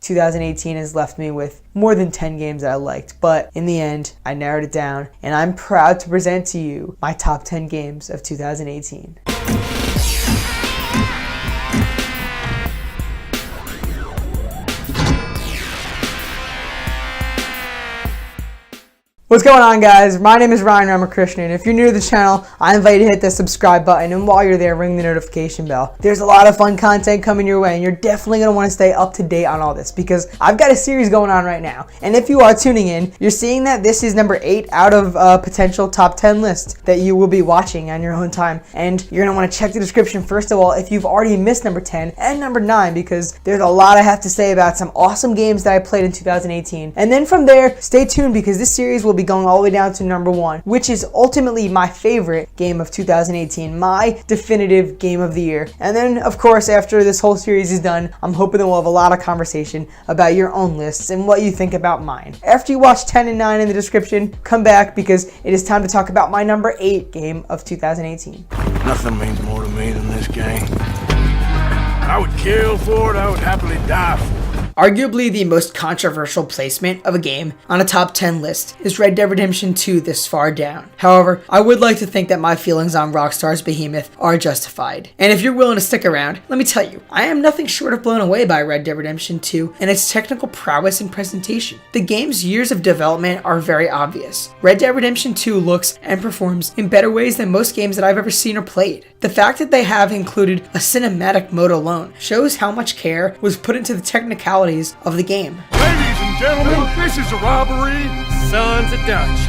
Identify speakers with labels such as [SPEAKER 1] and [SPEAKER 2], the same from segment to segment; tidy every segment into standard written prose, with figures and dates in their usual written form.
[SPEAKER 1] 2018 has left me with more than 10 games that I liked, but in the end, I narrowed it down, and I'm proud to present to you my top 10 games of 2018. What's going on, guys? My name is Ryan Ramakrishnan. If you're new to the channel, I invite you to hit the subscribe button, and while you're there, ring the notification bell. There's a lot of fun content coming your way, and you're definitely going to want to stay up to date on all this because I've got a series going on right now. And if you are tuning in, you're seeing that this is number 8 out of a potential top 10 list that you will be watching on your own time. And you're going to want to check the description first of all if you've already missed number 10 and number 9, because there's a lot I have to say about some awesome games that I played in 2018. And then from there, stay tuned because this series will be going all the way down to number 1, which is ultimately my favorite game of 2018, my definitive game of the year. And then, of course, after this whole series is done, I'm hoping that we'll have a lot of conversation about your own lists and what you think about mine. After you watch 10 and 9 in the description, come back because it is time to talk about my number 8 game of 2018.
[SPEAKER 2] Nothing means more to me than this game. I would kill for it, I would happily die for it.
[SPEAKER 1] Arguably the most controversial placement of a game on a top 10 list is Red Dead Redemption 2 this far down. However, I would like to think that my feelings on Rockstar's behemoth are justified. And if you're willing to stick around, let me tell you, I am nothing short of blown away by Red Dead Redemption 2 and its technical prowess and presentation. The game's years of development are very obvious. Red Dead Redemption 2 looks and performs in better ways than most games that I've ever seen or played. The fact that they have included a cinematic mode alone shows how much care was put into the technicalities of the game.
[SPEAKER 2] Ladies and gentlemen, this is a robbery. Sons of Dutch.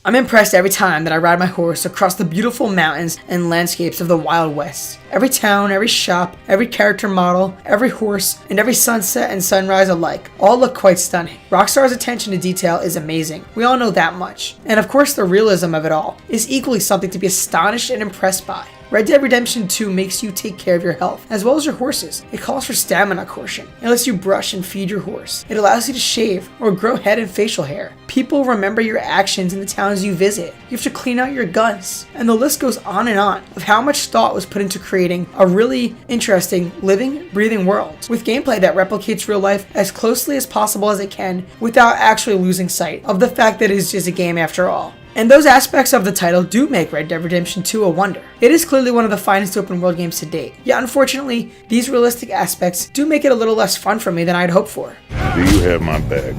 [SPEAKER 1] I'm impressed every time that I ride my horse across the beautiful mountains and landscapes of the Wild West. Every town, every shop, every character model, every horse, and every sunset and sunrise alike all look quite stunning. Rockstar's attention to detail is amazing. We all know that much. And of course, the realism of it all is equally something to be astonished and impressed by. Red Dead Redemption 2 makes you take care of your health, as well as your horses. It calls for stamina quotient. It lets you brush and feed your horse. It allows you to shave or grow head and facial hair. People remember your actions in the towns you visit. You have to clean out your guns. And the list goes on of how much thought was put into creating a really interesting, living, breathing world, with gameplay that replicates real life as closely as possible as it can without actually losing sight of the fact that it is just a game after all. And those aspects of the title do make Red Dead Redemption 2 a wonder. It is clearly one of the finest open world games to date. Yet unfortunately, these realistic aspects do make it a little less fun for me than I'd hoped for.
[SPEAKER 2] Do you have my back?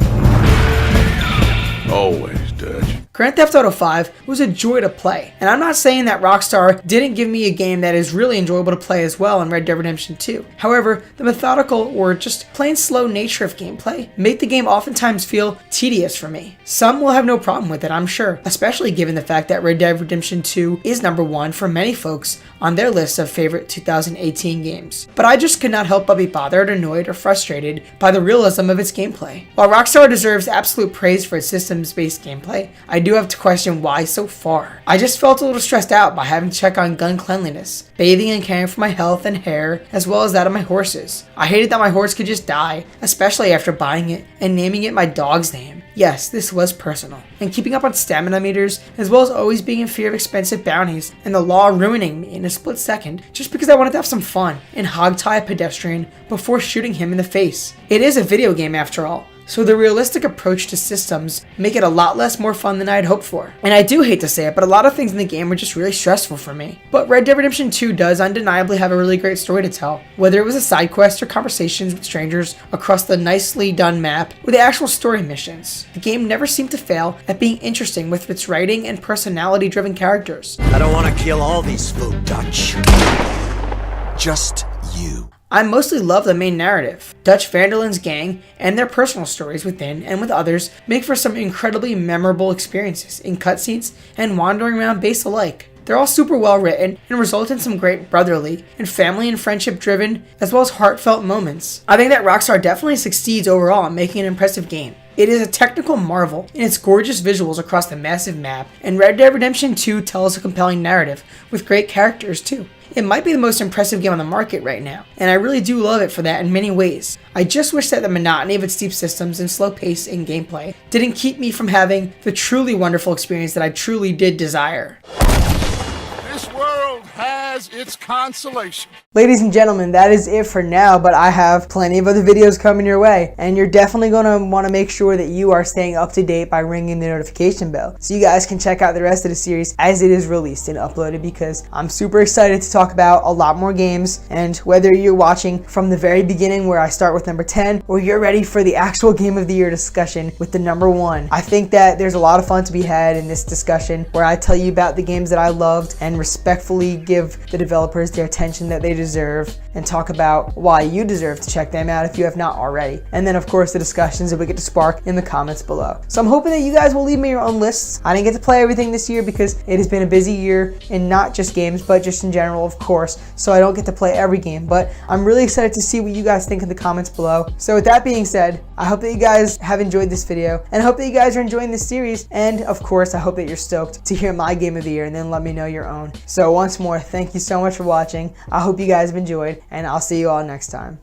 [SPEAKER 2] Always, Dutch.
[SPEAKER 1] Grand Theft Auto 5 was a joy to play, and I'm not saying that Rockstar didn't give me a game that is really enjoyable to play as well in Red Dead Redemption 2. However, the methodical or just plain slow nature of gameplay make the game oftentimes feel tedious for me. Some will have no problem with it, I'm sure, especially given the fact that Red Dead Redemption 2 is number 1 for many folks on their list of favorite 2018 games. But I just could not help but be bothered, annoyed, or frustrated by the realism of its gameplay. While Rockstar deserves absolute praise for its systems-based gameplay, I do have to question why so far. I just felt a little stressed out by having to check on gun cleanliness, bathing and caring for my health and hair, as well as that of my horses. I hated that my horse could just die, especially after buying it and naming it my dog's name. Yes, this was personal. And keeping up on stamina meters, as well as always being in fear of expensive bounties, and the law ruining me in a split second, just because I wanted to have some fun and hogtie a pedestrian before shooting him in the face. It is a video game after all, so the realistic approach to systems make it a lot less more fun than I had hoped for. And I do hate to say it, but a lot of things in the game were just really stressful for me. But Red Dead Redemption 2 does undeniably have a really great story to tell. Whether it was a side quest or conversations with strangers across the nicely done map, or the actual story missions, the game never seemed to fail at being interesting with its writing and personality-driven characters.
[SPEAKER 3] I don't want to kill all these folk, Dutch. Just you.
[SPEAKER 1] I mostly love the main narrative. Dutch van der Linde's gang and their personal stories within and with others make for some incredibly memorable experiences in cutscenes and wandering around base alike. They're all super well written and result in some great brotherly and family and friendship driven as well as heartfelt moments. I think that Rockstar definitely succeeds overall in making an impressive game. It is a technical marvel in its gorgeous visuals across the massive map, and Red Dead Redemption 2 tells a compelling narrative with great characters too. It might be the most impressive game on the market right now, and I really do love it for that in many ways. I just wish that the monotony of its deep systems and slow pace in gameplay didn't keep me from having the truly wonderful experience that I truly did desire.
[SPEAKER 2] This world has its consolation.
[SPEAKER 1] Ladies and gentlemen, that is it for now, but I have plenty of other videos coming your way, and you're definitely going to want to make sure that you are staying up to date by ringing the notification bell so you guys can check out the rest of the series as it is released and uploaded, because I'm super excited to talk about a lot more games. And whether you're watching from the very beginning where I start with number 10, or you're ready for the actual Game of the Year discussion with the number 1, I think that there's a lot of fun to be had in this discussion where I tell you about the games that I loved and respectfully give the developers their attention that they deserve, and talk about why you deserve to check them out if you have not already. And then of course the discussions that we get to spark in the comments below. So I'm hoping that you guys will leave me your own lists. I didn't get to play everything this year because it has been a busy year, and not just games but just in general, of course, so I don't get to play every game, but I'm really excited to see what you guys think in the comments below. So with that being said, I hope that you guys have enjoyed this video, and I hope that you guys are enjoying this series, and of course I hope that you're stoked to hear my Game of the Year and then let me know your own. So once more, thank you so much for watching. I hope you guys have enjoyed, and I'll see you all next time.